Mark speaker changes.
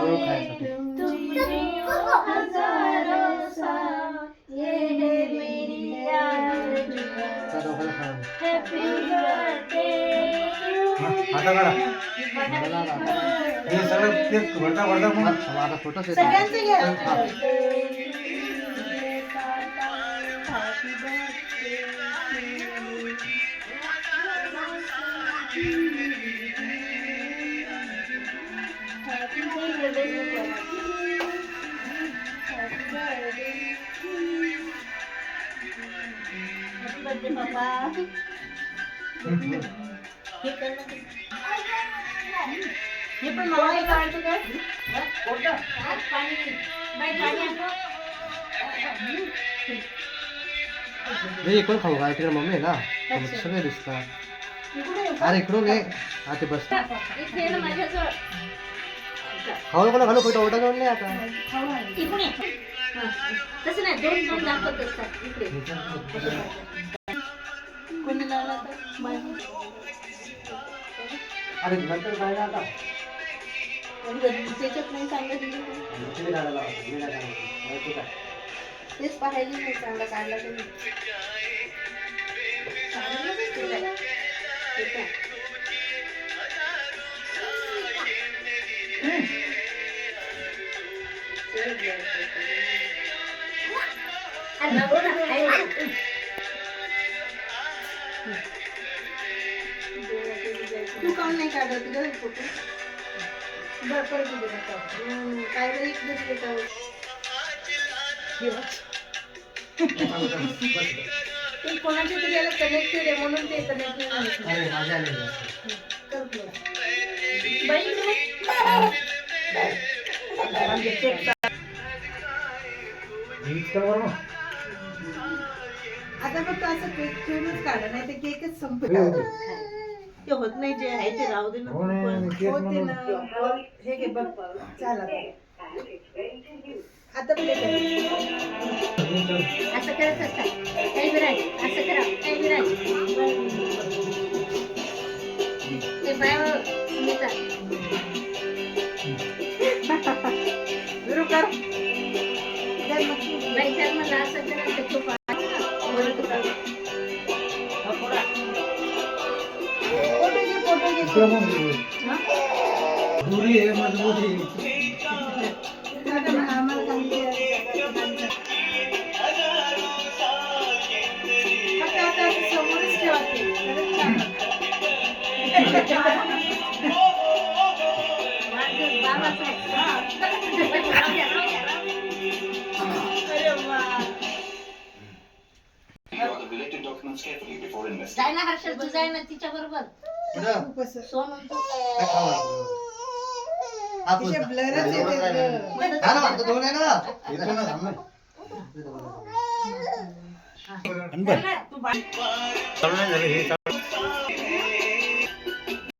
Speaker 1: हळू खायसाठी. त्या दोघांना खाऊ. आता काढा. हे सगळं केक भरता भरता मग आता फोटोच येतो.
Speaker 2: हे पण मला काढतो काय
Speaker 1: इकडून खाऊ का तिकडे मम्मी आहे ना सगळे दिसतात. अरे इकडून ये. हा ते बस खाऊ नको ना घालू कुठं ओटा जाऊन नाही आता.
Speaker 2: तसं नाही दोन दोन दाखवत असतात इकडे कोणी लावला तर
Speaker 1: अरे नंतर जायला आता
Speaker 2: त्याच्यात नाही चांगलं दिलं तेच पाहायला नाही चांगला काढला तुम्ही तू काऊन नाही काढत ग फोटो बरोबर काय बरं इकडे ते कोणाच्या तरी याला कनेक्टेड आहे म्हणून ते कनेक्टेड
Speaker 1: अरे माझ्या
Speaker 2: आता फक्त असं केक ठेवूनच काढा नाही तर केकच संपला ते होत नाही जे आहे ते राहू दे ना होते ना हे घे बघ चाल आता असं करत असतात काही विराज असं करा काही विराज ते पायावर येतात सुरू कर बाई तर मला असं करा ते खूप
Speaker 1: दूरी आहे मजबूती
Speaker 2: समोरच ठेवते जाय ना हर्षल तू जाय ना तिच्या बरोबर सोनू
Speaker 1: ब्लरच